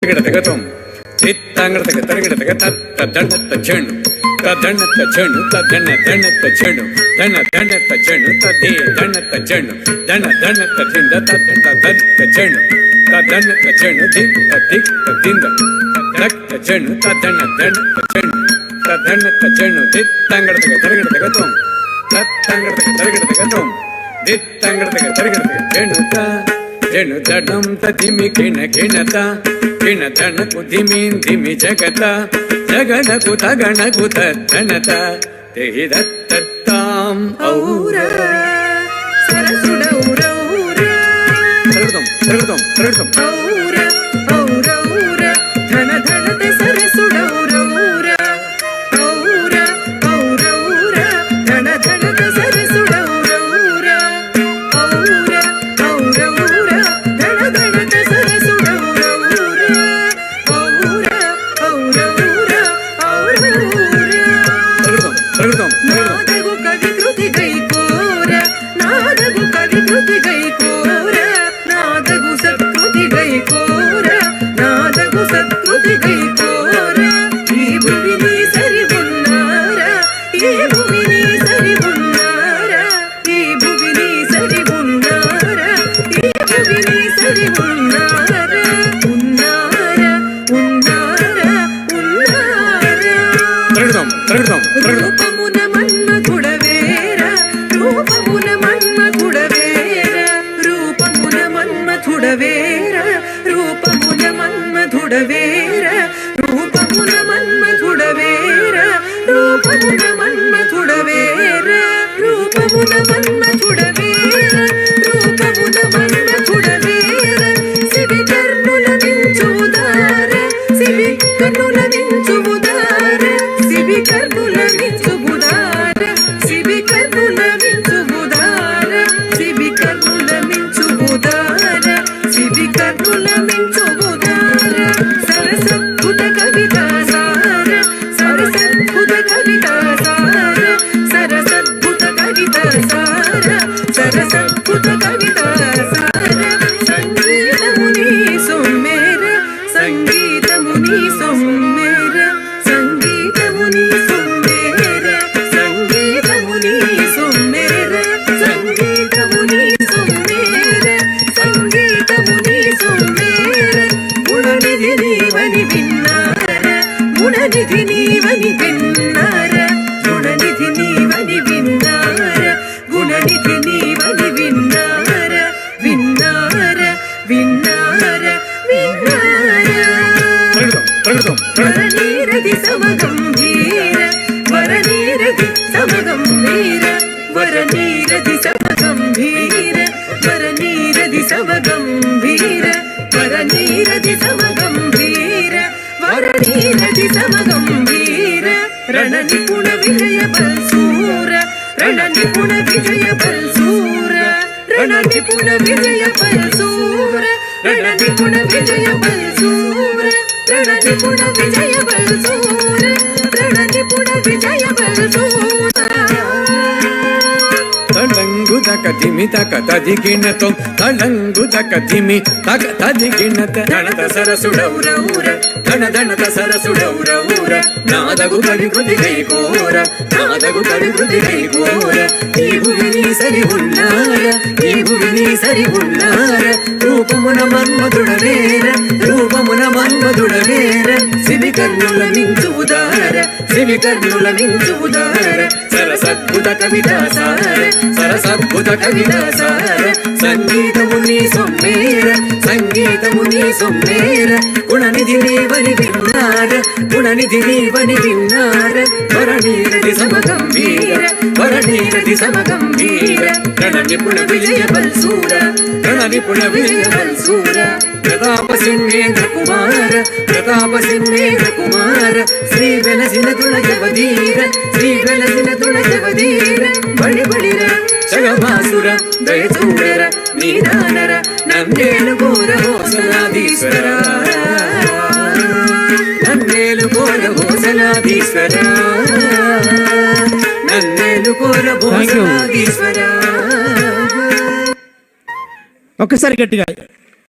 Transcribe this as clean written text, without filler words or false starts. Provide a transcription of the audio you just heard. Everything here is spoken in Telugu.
గిడతగతం చిత్తాంగడతగ తరగడతగ తద్దన్నత చెణు తద్దన్నత చెణు తద్దన్న దన్నత చెణు దన్న దన్నత చెణు తదే దన్నత చెణు దన్న దన్నత దింద తద్దన్న దన్నత చెణు తద్దన్నత చెణు దిక్క దిక్క దింద దక్క చెణు తద్దన్న దన్నత చెణు తద్దన్నత చెణు చిత్తాంగడతగ తరగడతగతం తత్తంగడతగ తరగడతగతం చిత్తాంగడతగ తరగడతగ చెణుత చెణు దడం తదిమి కిణ కిణత కిణతనకు ధిమిన్ ధిమి జగత జగనకు తగణకు తత్తనత తెహి దత్తాం ఔర సరసుడౌరౌర తరగడం తరగడం తరగడం ఔర ఔరౌర ధన ధనత సరసుడౌరౌర ఔర ఔరౌర ధన ధనత సరసుడౌరౌర ఔర ఔరౌర ధన ధనత సరసుడౌరౌర ఔర ఔరౌర ఔరౌర తరగడం తరగడం నాదగు కవి కృతి గైకోర నాదగు కవి కృతి గైకోర నాదగు సత్కృతి గైకోర నాదగు సత్కృతి గైకోర ఈ భూమిని సరి ఉన్నారా ఈ భూమిని సరి ఉన్నారా ఈ భూమిని సరి ఉన్నారా ఈ భూమిని సరి ఉన్నారా ఉన్నారా ఉన్నారా ఉన్నారా తరగడం తరగడం తరగడం రూపమున మన్మథుడవేర రూపమున మన్మథుడవేర రూపమున మన్మథుడవేర రూపమున మన్మథుడవేర రూపమున మన్మథుడవేర రూపమున మన్మథుడవేర రూపమున మన్మథుడవేర రూపమున మన్మథుడవేర శివి కర్ణుల మించుదార శివి కర్ణుల మించుదార శివి కర్ణుల మించుదార శివి కర్ణుల మించుదార శివి కర్ణుల మించుదార శివి కర్ణుల మించుదార సరసద్భుత కవితా సార సరసద్భుత కవితా సార సరసద్భుత కవితా సార సరసద్భుత కవితా సార సంగీతముని సొమ్మెర సంగీతముని సొమ్మెర సంగీతముని సొమ్మెర సంగీతముని సొమ్మెర సంగీతముని సొమ్మెర సంగీతముని సొమ్మెర గుణనిధి నీవని విన్నార గుణనిధి నీవని విన్నార గుణనిధి నీవని విన్నార గుణనిధి నీవని విన్నార విన్నార విన్నార విన్నార తరగడం తరగడం వరనీరది సమగంభీర వరనీరది సమగంభీర వరనీరది సమగంభీర వరనీరది సమగంభీర వరనీరది సమగంభీర వరనీరది సమగంభీర రణ నిపుణ విజయ బల్సూర రణ నిపుణ విజయ బల్సూర రణ నిపుణ విజయ బల్సూర రణ నిపుణ విజయ బల్సూర రణ నిపుణ విజయ బల్సూర రణ నిపుణ విజయ బల్సూర తళంగు తక ధిమి తక తది గిణతం తళంగు తక ధిమి తక తది గిణత ధనత సరసుడౌరౌర ధన ధనత సరసుడౌరౌర నాదగు కవి కృతి గైకోర నాదగు కవి కృతి గైకోర ఈ భువిని సరి ఉన్నార ఈ భువిని సరి ఉన్నార రూపమున మన్మధుడవేర రూపమున మన్మధుడవేర శివి కర్ణుల మించుదార శివి కర్ణుల మించుదార సరసద్భుత కవితా సార సరసద్భుత కవితా సార సంగీతముని సొమ్మేర సంగీతముని సొమ్మేర గుణనిధి నీవని విన్నార గుణనిధి నీవని విన్నార వరనీరది సమగంభీర వరనీరది సమగంభీర రణ నిపుణ విజయ బల్సూర రణ నిపుణ విజయ బల్సూర ప్రతాప సింహేంద్ర కుమార ప్రతాప సింహేంద్ర కుమార శ్రీ వెలసిన తుళజవధీర శ్రీ వెలసిన తుళజవధీర బడి బడిర జగమాసుర దయ చూడర నీదానర నన్నేలు ఘోర హోసలాధీశ్వర నన్నేలు ఘోర హోసలాధీశ్వర నన్నేలు ఘోర హోసలాధీశ్వర ఒక్కసారి గట్టిగా